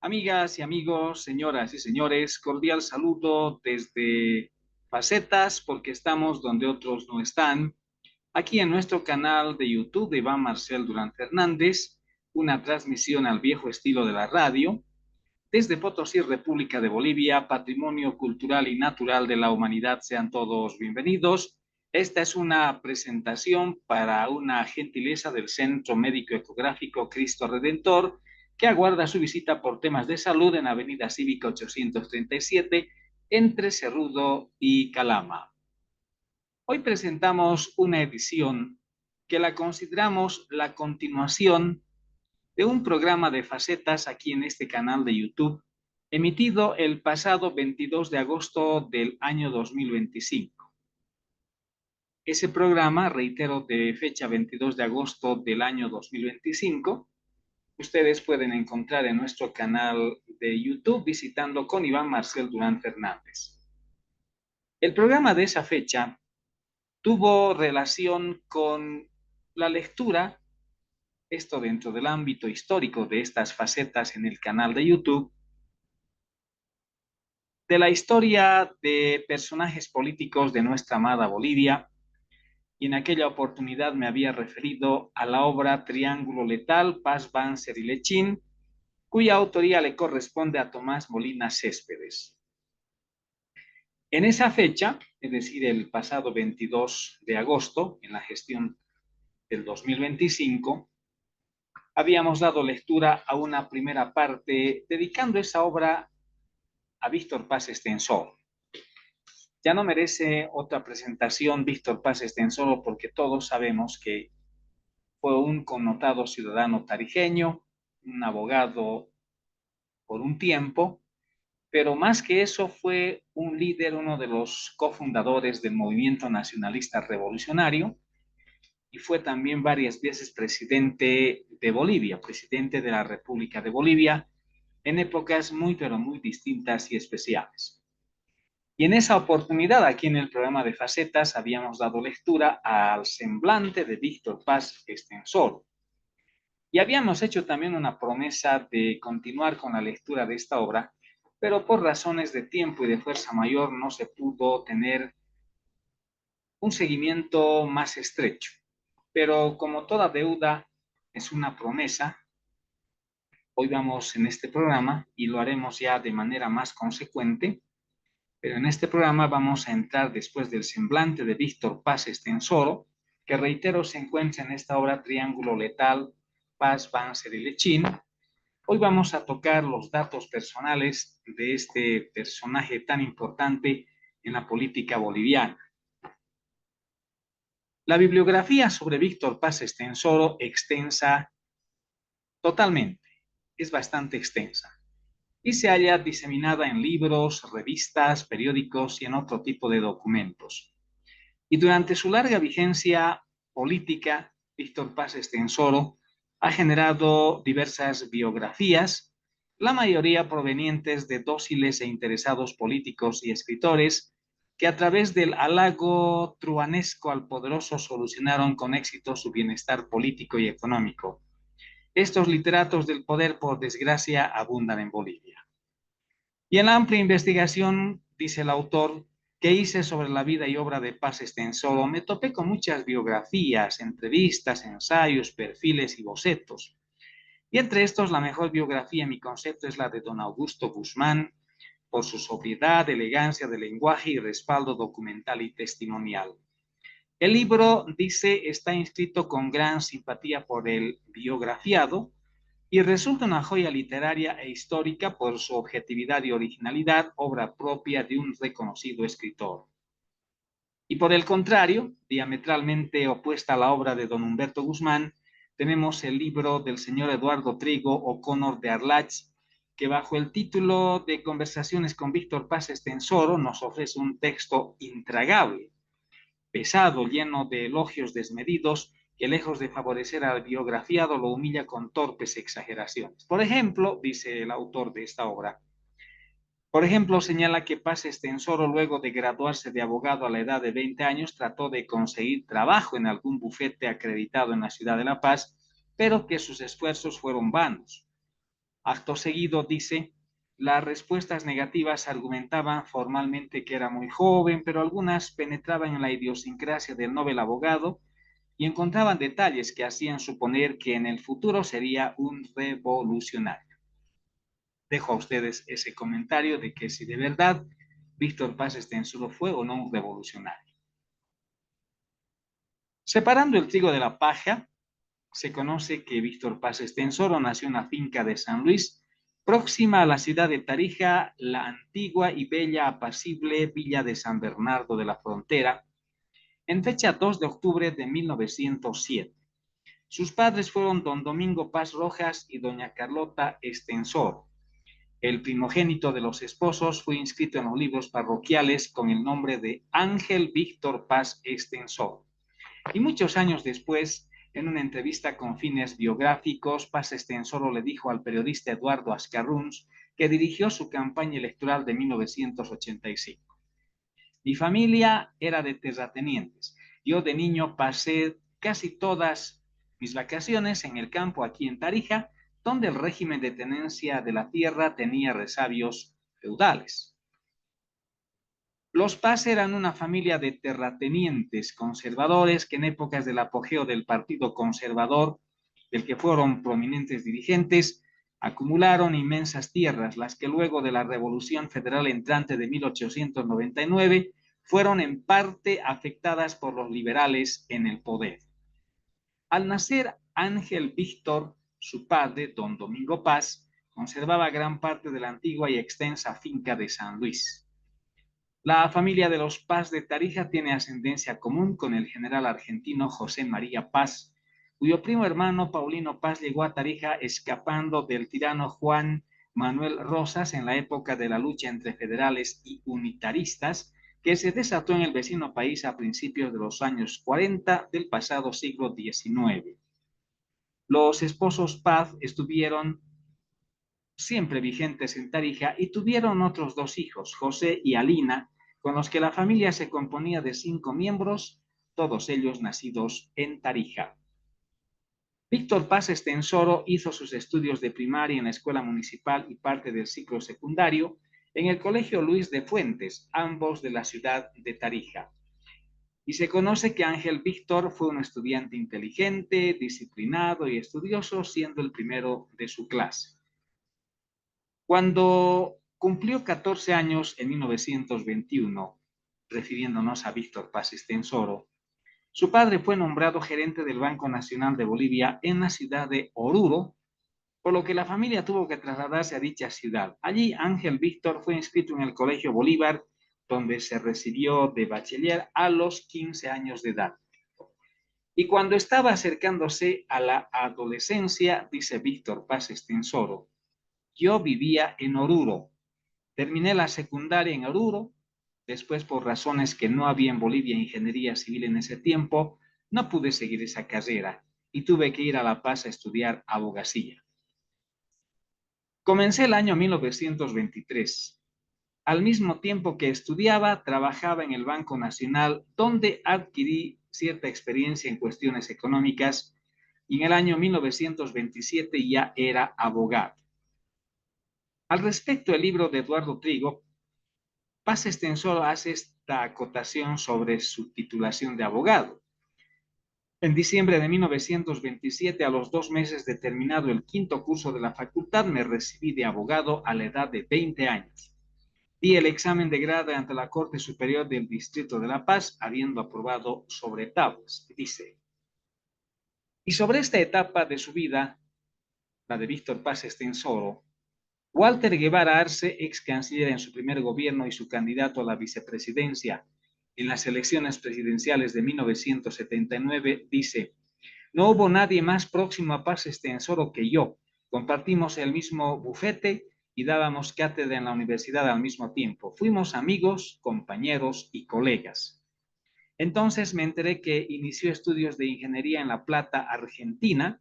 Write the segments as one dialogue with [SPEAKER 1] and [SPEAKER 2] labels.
[SPEAKER 1] Amigas y amigos, señoras y señores, cordial saludo desde Facetas, porque estamos donde otros no están. Aquí en nuestro canal de YouTube de Iván Marcel Durán Fernández, una transmisión al viejo estilo de la radio, desde Potosí, República de Bolivia, patrimonio cultural y natural de la humanidad. Sean todos bienvenidos. Esta es una presentación para una gentileza del Centro Médico Ecográfico Cristo Redentor, que aguarda su visita por temas de salud en Avenida Cívica 837, entre Cerrudo y Calama. Hoy presentamos una edición que la consideramos la continuación de un programa de facetas aquí en este canal de YouTube, emitido el pasado 22 de agosto del año 2025. Ese programa, reitero, de fecha 22 de agosto del año 2025, ustedes pueden encontrar en nuestro canal de YouTube visitando con Iván Marcel Durán Fernández. El programa de esa fecha tuvo relación con la lectura, esto dentro del ámbito histórico de estas facetas en el canal de YouTube, de la historia de personajes políticos de nuestra amada Bolivia, y en aquella oportunidad me había referido a la obra Triángulo Letal, Paz, Banzer y Lechín, cuya autoría le corresponde a Tomás Molina Céspedes. En esa fecha, es decir, el pasado 22 de agosto, en la gestión del 2025, habíamos dado lectura a una primera parte dedicando esa obra a Víctor Paz Estenssoro. Ya no merece otra presentación Víctor Paz Estenssoro, porque todos sabemos que fue un connotado ciudadano tarijeño, un abogado por un tiempo, pero más que eso fue un líder, uno de los cofundadores del movimiento nacionalista revolucionario, y fue también varias veces presidente de Bolivia, presidente de la República de Bolivia, en épocas muy, pero muy distintas y especiales. Y en esa oportunidad, aquí en el programa de Facetas, habíamos dado lectura al semblante de Víctor Paz Estenssoro. Y habíamos hecho también una promesa de continuar con la lectura de esta obra, pero por razones de tiempo y de fuerza mayor no se pudo tener un seguimiento más estrecho. Pero como toda deuda es una promesa, hoy vamos en este programa y lo haremos ya de manera más consecuente. Pero en este programa vamos a entrar después del semblante de Víctor Paz Estenssoro, que reitero se encuentra en esta obra Triángulo Letal, Paz, Banzer y Lechín. Hoy vamos a tocar los datos personales de este personaje tan importante en la política boliviana. La bibliografía sobre Víctor Paz Estenssoro extensa totalmente, es bastante extensa, y se halla diseminada en libros, revistas, periódicos y en otro tipo de documentos. Y durante su larga vigencia política, Víctor Paz Estenssoro ha generado diversas biografías, la mayoría provenientes de dóciles e interesados políticos y escritores que a través del halago truanesco al poderoso solucionaron con éxito su bienestar político y económico. Estos literatos del poder, por desgracia, abundan en Bolivia. Y en la amplia investigación, dice el autor, que hice sobre la vida y obra de Paz Estenssoro, me topé con muchas biografías, entrevistas, ensayos, perfiles y bocetos. Y entre estos, la mejor biografía, en mi concepto, es la de don Augusto Guzmán, por su sobriedad, elegancia de lenguaje y respaldo documental y testimonial. El libro, dice, está inscrito con gran simpatía por el biografiado, y resulta una joya literaria e histórica por su objetividad y originalidad, obra propia de un reconocido escritor. Y por el contrario, diametralmente opuesta a la obra de don Humberto Guzmán, tenemos el libro del señor Eduardo Trigo O'Connor de Arlach, que bajo el título de Conversaciones con Víctor Paz Estenssoro nos ofrece un texto intragable, pesado, lleno de elogios desmedidos, que lejos de favorecer al biografiado lo humilla con torpes exageraciones. Por ejemplo, dice el autor de esta obra, por ejemplo, señala que Paz Estenssoro, luego de graduarse de abogado a la edad de 20 años, trató de conseguir trabajo en algún bufete acreditado en la ciudad de La Paz, pero que sus esfuerzos fueron vanos. Acto seguido dice, las respuestas negativas argumentaban formalmente que era muy joven, pero algunas penetraban en la idiosincrasia del novel abogado y encontraban detalles que hacían suponer que en el futuro sería un revolucionario. Dejo a ustedes ese comentario de que si de verdad Víctor Paz Estenssoro fue o no un revolucionario. Separando el trigo de la paja, se conoce que Víctor Paz Estenssoro nació en la finca de San Luis, próxima a la ciudad de Tarija, la antigua y bella apacible villa de San Bernardo de la Frontera, en fecha 2 de octubre de 1907. Sus padres fueron don Domingo Paz Rojas y doña Carlota Estenssoro. El primogénito de los esposos fue inscrito en los libros parroquiales con el nombre de Ángel Víctor Paz Estenssoro. Y muchos años después, en una entrevista con fines biográficos, Paz Estenssoro le dijo al periodista Eduardo Ascarruns, que dirigió su campaña electoral de 1985. Mi familia era de terratenientes. Yo de niño pasé casi todas mis vacaciones en el campo aquí en Tarija, donde el régimen de tenencia de la tierra tenía resabios feudales. Los Paz eran una familia de terratenientes conservadores que en épocas del apogeo del Partido Conservador, del que fueron prominentes dirigentes, acumularon inmensas tierras, las que luego de la Revolución Federal entrante de 1899 fueron en parte afectadas por los liberales en el poder. Al nacer Ángel Víctor, su padre, don Domingo Paz, conservaba gran parte de la antigua y extensa finca de San Luis. La familia de los Paz de Tarija tiene ascendencia común con el general argentino José María Paz, cuyo primo hermano Paulino Paz llegó a Tarija escapando del tirano Juan Manuel Rosas en la época de la lucha entre federales y unitaristas, que se desató en el vecino país a principios de los años 40 del pasado siglo XIX. Los esposos Paz estuvieron siempre vigentes en Tarija y tuvieron otros dos hijos, José y Alina, con los que la familia se componía de 5 miembros, todos ellos nacidos en Tarija. Víctor Paz Estenssoro hizo sus estudios de primaria en la escuela municipal y parte del ciclo secundario en el Colegio Luis de Fuentes, ambos de la ciudad de Tarija. Y se conoce que Ángel Víctor fue un estudiante inteligente, disciplinado y estudioso, siendo el primero de su clase. Cuando cumplió 14 años en 1921, refiriéndonos a Víctor Paz Estenssoro, su padre fue nombrado gerente del Banco Nacional de Bolivia en la ciudad de Oruro, por lo que la familia tuvo que trasladarse a dicha ciudad. Allí Ángel Víctor fue inscrito en el Colegio Bolívar, donde se recibió de bachiller a los 15 años de edad. Y cuando estaba acercándose a la adolescencia, dice Víctor Paz Estenssoro, yo vivía en Oruro. Terminé la secundaria en Oruro. Después, por razones que no había en Bolivia ingeniería civil en ese tiempo, no pude seguir esa carrera y tuve que ir a La Paz a estudiar abogacía. Comencé el año 1923. Al mismo tiempo que estudiaba, trabajaba en el Banco Nacional, donde adquirí cierta experiencia en cuestiones económicas y en el año 1927 ya era abogado. Al respecto, el libro de Eduardo Trigo, Paz Estenssoro hace esta acotación sobre su titulación de abogado. En diciembre de 1927, a los 2 meses de terminado el 5º curso de la facultad, me recibí de abogado a la edad de 20 años. Di el examen de grado ante la Corte Superior del Distrito de La Paz, habiendo aprobado sobre tablas. Dice, y sobre esta etapa de su vida, la de Víctor Paz Estenssoro, Walter Guevara Arce, ex canciller en su primer gobierno y su candidato a la vicepresidencia en las elecciones presidenciales de 1979, dice, no hubo nadie más próximo a Paz Estenssoro que yo. Compartimos el mismo bufete y dábamos cátedra en la universidad al mismo tiempo. Fuimos amigos, compañeros y colegas. Entonces me enteré que inició estudios de ingeniería en La Plata, Argentina.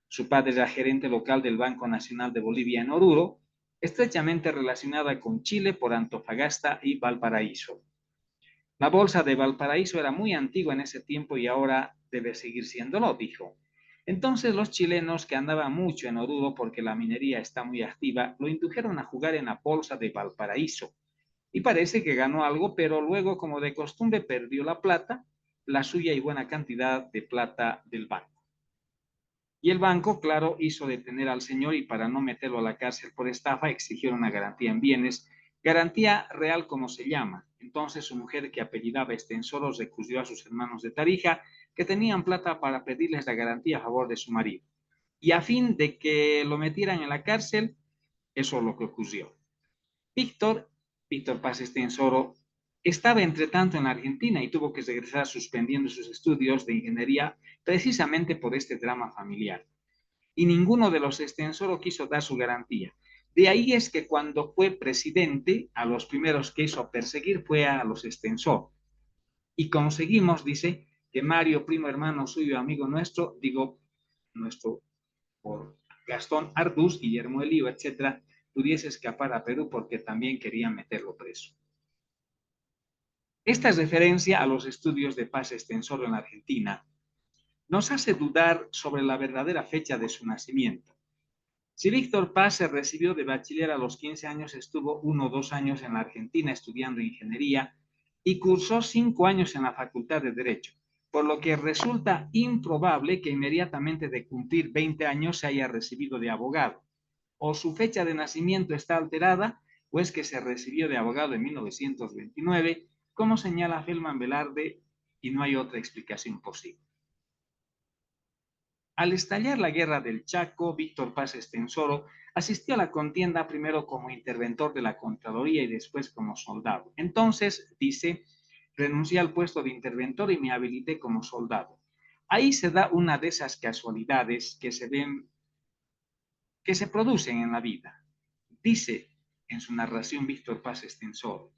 [SPEAKER 1] Su padre era gerente local del Banco Nacional de Bolivia en Oruro, estrechamente relacionada con Chile por Antofagasta y Valparaíso. La bolsa de Valparaíso era muy antigua en ese tiempo y ahora debe seguir siéndolo, dijo. Entonces los chilenos, que andaban mucho en Oruro porque la minería está muy activa, lo indujeron a jugar en la bolsa de Valparaíso. Y parece que ganó algo, pero luego, como de costumbre, perdió la plata, la suya y buena cantidad de plata del banco. Y el banco, claro, hizo detener al señor y para no meterlo a la cárcel por estafa, exigieron una garantía en bienes, garantía real como se llama. Entonces su mujer, que apellidaba Estensoro, recurrió a sus hermanos de Tarija, que tenían plata para pedirles la garantía a favor de su marido. Y a fin de que lo metieran en la cárcel, eso es lo que ocurrió. Víctor, Víctor Paz Estensoro, estaba entre tanto en Argentina y tuvo que regresar suspendiendo sus estudios de ingeniería precisamente por este drama familiar. Y ninguno de los Estensoro quiso dar su garantía. De ahí es que cuando fue presidente, a los primeros que hizo perseguir fue a los Estensoro. Y conseguimos, dice, que Mario, primo hermano suyo, amigo nuestro, digo, nuestro por Gastón Arduz, Guillermo Elío, etcétera, pudiese escapar a Perú porque también querían meterlo preso. Esta referencia a los estudios de Paz Estensoro en la Argentina nos hace dudar sobre la verdadera fecha de su nacimiento. Si Víctor Paz se recibió de bachiller a los 15 años, estuvo 1 o 2 años en la Argentina estudiando ingeniería y cursó 5 años en la Facultad de Derecho, por lo que resulta improbable que inmediatamente de cumplir 20 años se haya recibido de abogado. O su fecha de nacimiento está alterada, o es que se recibió de abogado en 1929, como señala Felman Velarde, y no hay otra explicación posible. Al estallar la guerra del Chaco, Víctor Paz Estensoro asistió a la contienda primero como interventor de la Contraloría y después como soldado. Entonces, dice, renuncié al puesto de interventor y me habilité como soldado. Ahí se da una de esas casualidades que se ven, que se producen en la vida. Dice en su narración Víctor Paz Estensoro,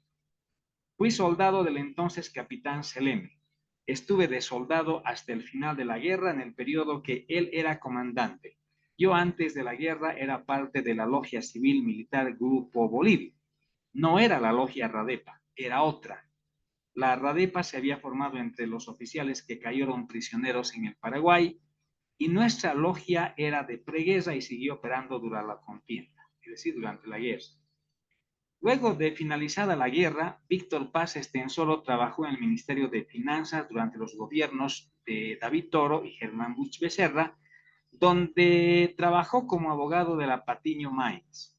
[SPEAKER 1] fui soldado del entonces capitán Seleme. Estuve de soldado hasta el final de la guerra en el periodo que él era comandante. Yo antes de la guerra era parte de la logia civil militar Grupo Bolivia. No era la logia Radepa, era otra. La Radepa se había formado entre los oficiales que cayeron prisioneros en el Paraguay y nuestra logia era de preguerra y siguió operando durante la contienda, es decir, durante la guerra. Luego de finalizada la guerra, Víctor Paz Estensoro trabajó en el Ministerio de Finanzas durante los gobiernos de David Toro y Germán Buch Becerra, donde trabajó como abogado de la Patiño Mines.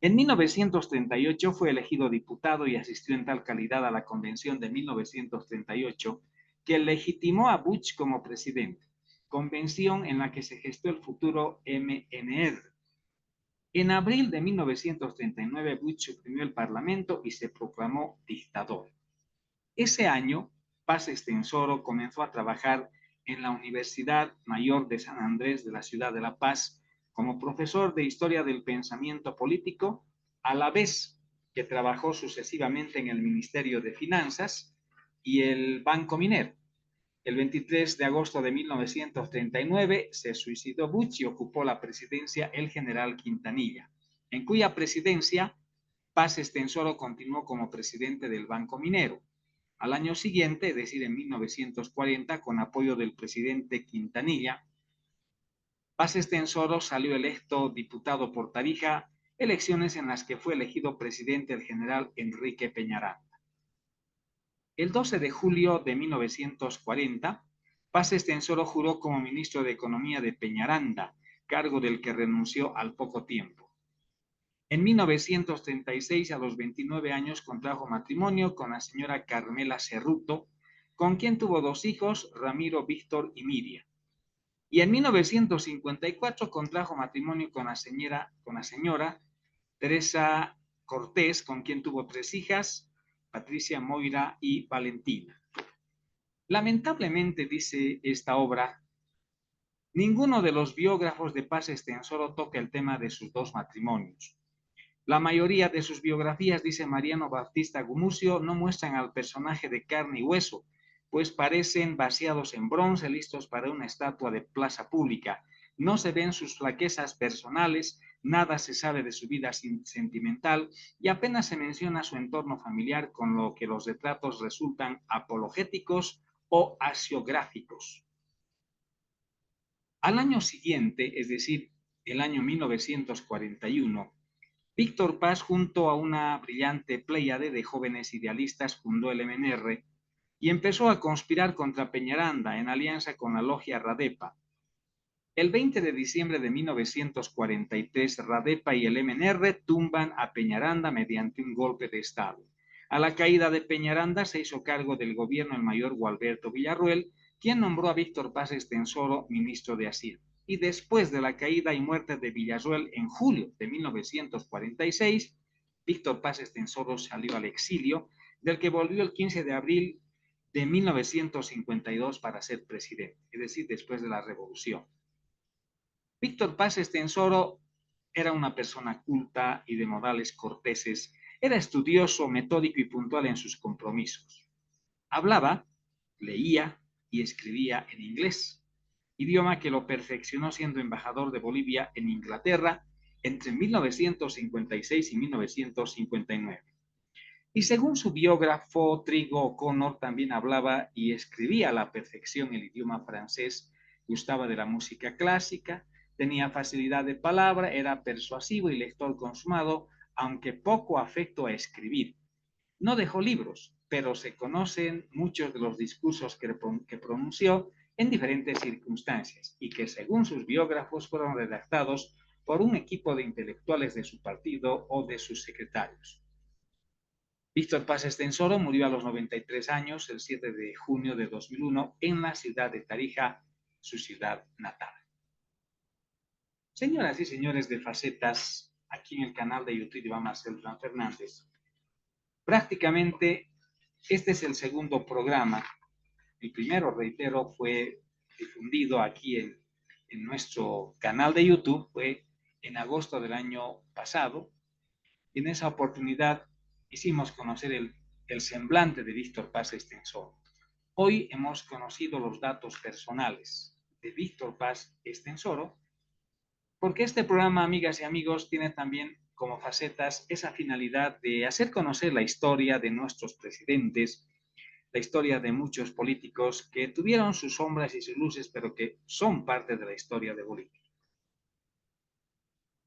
[SPEAKER 1] En 1938 fue elegido diputado y asistió en tal calidad a la convención de 1938 que legitimó a Buch como presidente, convención en la que se gestó el futuro MNR. En abril de 1939, Bush suprimió el Parlamento y se proclamó dictador. Ese año, Paz Estensoro comenzó a trabajar en la Universidad Mayor de San Andrés de la ciudad de La Paz como profesor de Historia del Pensamiento Político, a la vez que trabajó sucesivamente en el Ministerio de Finanzas y el Banco Minero. El 23 de agosto de 1939 se suicidó Buch y ocupó la presidencia el general Quintanilla, en cuya presidencia Paz Estensoro continuó como presidente del Banco Minero. Al año siguiente, es decir, en 1940, con apoyo del presidente Quintanilla, Paz Estensoro salió electo diputado por Tarija, elecciones en las que fue elegido presidente el general Enrique Peñaranda. El 12 de julio de 1940, Paz Estensoro juró como ministro de Economía de Peñaranda, cargo del que renunció al poco tiempo. En 1936, a los 29 años, contrajo matrimonio con la señora Carmela Cerruto, con quien tuvo 2 hijos, Ramiro, Víctor y Miriam. Y en 1954 contrajo matrimonio con la señora Teresa Cortés, con quien tuvo 3 hijas, Patricia, Moira y Valentina. Lamentablemente, dice esta obra, ninguno de los biógrafos de Paz Estensoro toca el tema de sus 2 matrimonios. La mayoría de sus biografías, dice Mariano Bautista Gumucio, no muestran al personaje de carne y hueso, pues parecen vaciados en bronce, listos para una estatua de plaza pública. No se ven sus flaquezas personales, nada se sabe de su vida sentimental y apenas se menciona su entorno familiar, con lo que los retratos resultan apologéticos o hagiográficos. Al año siguiente, es decir, el año 1941, Víctor Paz, junto a una brillante pléyade de jóvenes idealistas, fundó el MNR y empezó a conspirar contra Peñaranda en alianza con la logia Radepa. El 20 de diciembre de 1943, Radepa y el MNR tumban a Peñaranda mediante un golpe de Estado. A la caída de Peñaranda se hizo cargo del gobierno el mayor Gualberto Villarroel, quien nombró a Víctor Paz Estenssoro ministro de Hacienda. Y después de la caída y muerte de Villarroel en julio de 1946, Víctor Paz Estenssoro salió al exilio, del que volvió el 15 de abril de 1952 para ser presidente, es decir, después de la revolución. Víctor Paz Estenssoro era una persona culta y de modales corteses. Era estudioso, metódico y puntual en sus compromisos. Hablaba, leía y escribía en inglés, idioma que lo perfeccionó siendo embajador de Bolivia en Inglaterra entre 1956 y 1959. Y según su biógrafo, Trigo O'Connor también hablaba y escribía a la perfección el idioma francés, gustaba de la música clásica, tenía facilidad de palabra, era persuasivo y lector consumado, aunque poco afecto a escribir. No dejó libros, pero se conocen muchos de los discursos que pronunció en diferentes circunstancias y que, según sus biógrafos, fueron redactados por un equipo de intelectuales de su partido o de sus secretarios. Víctor Paz Estenssoro murió a los 93 años, el 7 de junio de 2001, en la ciudad de Tarija, su ciudad natal. Señoras y señores de Facetas, aquí en el canal de YouTube de Iván Marcel Fernández, prácticamente este es el segundo programa. El primero, reitero, fue difundido aquí en nuestro canal de YouTube, fue en agosto del año pasado. Y en esa oportunidad hicimos conocer el semblante de Víctor Paz Estenssoro. Hoy hemos conocido los datos personales de Víctor Paz Estenssoro, porque este programa, amigas y amigos, tiene también como facetas esa finalidad de hacer conocer la historia de nuestros presidentes, la historia de muchos políticos que tuvieron sus sombras y sus luces, pero que son parte de la historia de Bolivia.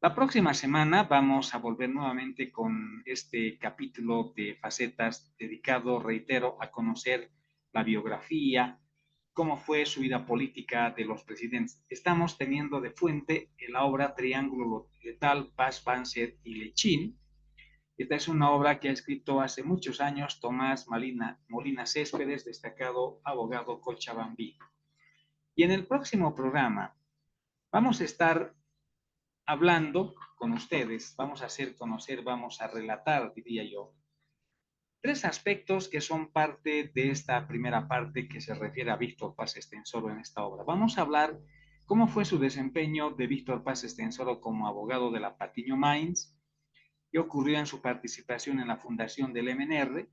[SPEAKER 1] La próxima semana vamos a volver nuevamente con este capítulo de Facetas dedicado, reitero, a conocer la biografía, cómo fue su vida política de los presidentes. Estamos teniendo de fuente la obra Triángulo Letal, Paz, Banzer y Lechín. Esta es una obra que ha escrito hace muchos años Tomás Molina Céspedes, destacado abogado cochabambino. Y en el próximo programa vamos a estar hablando con ustedes, vamos a hacer conocer, vamos a relatar, diría yo, tres aspectos que son parte de esta primera parte que se refiere a Víctor Paz Estenssoro en esta obra. Vamos a hablar cómo fue su desempeño de Víctor Paz Estenssoro como abogado de la Patiño Mines, qué ocurrió en su participación en la fundación del MNR.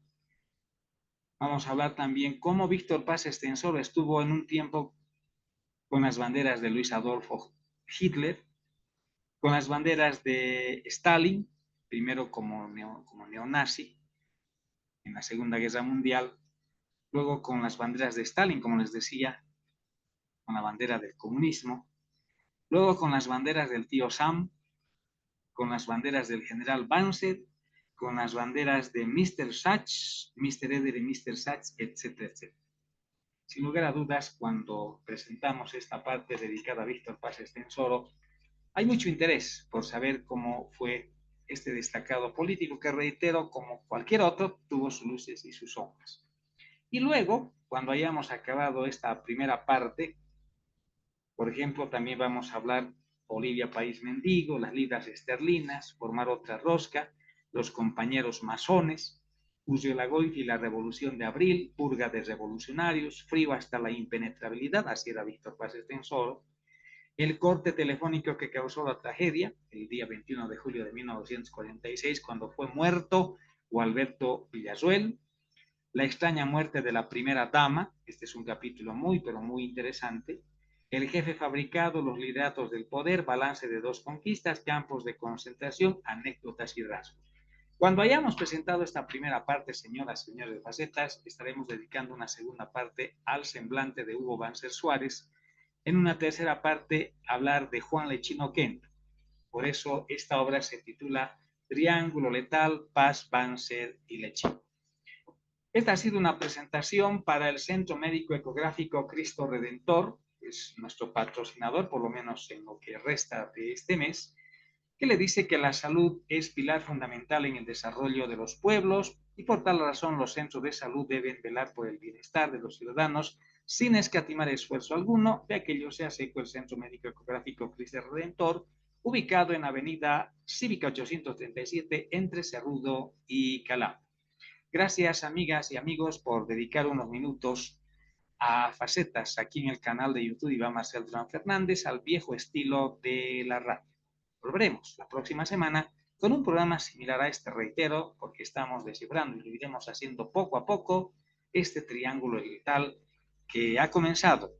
[SPEAKER 1] Vamos a hablar también cómo Víctor Paz Estenssoro estuvo en un tiempo con las banderas de Luis Adolfo Hitler, con las banderas de Stalin, primero como neonazi en la Segunda Guerra Mundial, luego con las banderas de Stalin, como les decía, con la bandera del comunismo, luego con las banderas del tío Sam, con las banderas del general Banzer, con las banderas de Mr. Sachs, Mr. Eder y Mr. Sachs, etcétera, etcétera. Sin lugar a dudas, cuando presentamos esta parte dedicada a Víctor Paz Estenssoro, hay mucho interés por saber cómo fue este destacado político que, reitero, como cualquier otro, tuvo sus luces y sus sombras. Y luego, cuando hayamos acabado esta primera parte, por ejemplo, también vamos a hablar Bolivia, país mendigo, las libras esterlinas, formar otra rosca, los compañeros masones, Urzelagoiti y la revolución de abril, purga de revolucionarios, frío hasta la impenetrabilidad, así era Víctor Paz Estenssoro, el corte telefónico que causó la tragedia el día 21 de julio de 1946, cuando fue muerto Gualberto Villarroel, la extraña muerte de la primera dama, este es un capítulo muy, pero muy interesante, el jefe fabricado, los lideratos del poder, balance de dos conquistas, campos de concentración, anécdotas y rasgos. Cuando hayamos presentado esta primera parte, señoras y señores de Facetas, estaremos dedicando una segunda parte al semblante de Hugo Banzer Suárez, En una tercera parte, hablar de Juan Lechín Oquendo. Por eso esta obra se titula Triángulo Letal, Paz, Banzer y Lechín. Esta ha sido una presentación para el Centro Médico Ecográfico Cristo Redentor, que es nuestro patrocinador, por lo menos en lo que resta de este mes, que le dice que la salud es pilar fundamental en el desarrollo de los pueblos y por tal razón los centros de salud deben velar por el bienestar de los ciudadanos sin escatimar esfuerzo alguno. De aquello se hace con el Centro Médico Ecográfico Cristo Redentor, ubicado en Avenida Cívica 837 entre Cerrudo y Calama. Gracias, amigas y amigos, por dedicar unos minutos a Facetas aquí en el canal de YouTube Iván Marcel Durán Fernández, al viejo estilo de la radio. Volveremos la próxima semana con un programa similar a este, reitero, porque estamos descifrando y lo iremos haciendo poco a poco este triángulo letal que ha comenzado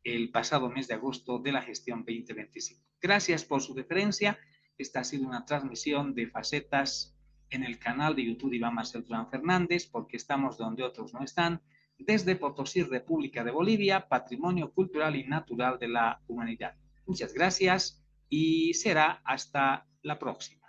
[SPEAKER 1] el pasado mes de agosto de la gestión 2025. Gracias por su deferencia. Esta ha sido una transmisión de Facetas en el canal de YouTube de Iván Marcel Durán Fernández, porque estamos donde otros no están, desde Potosí, República de Bolivia, patrimonio cultural y natural de la humanidad. Muchas gracias y será hasta la próxima.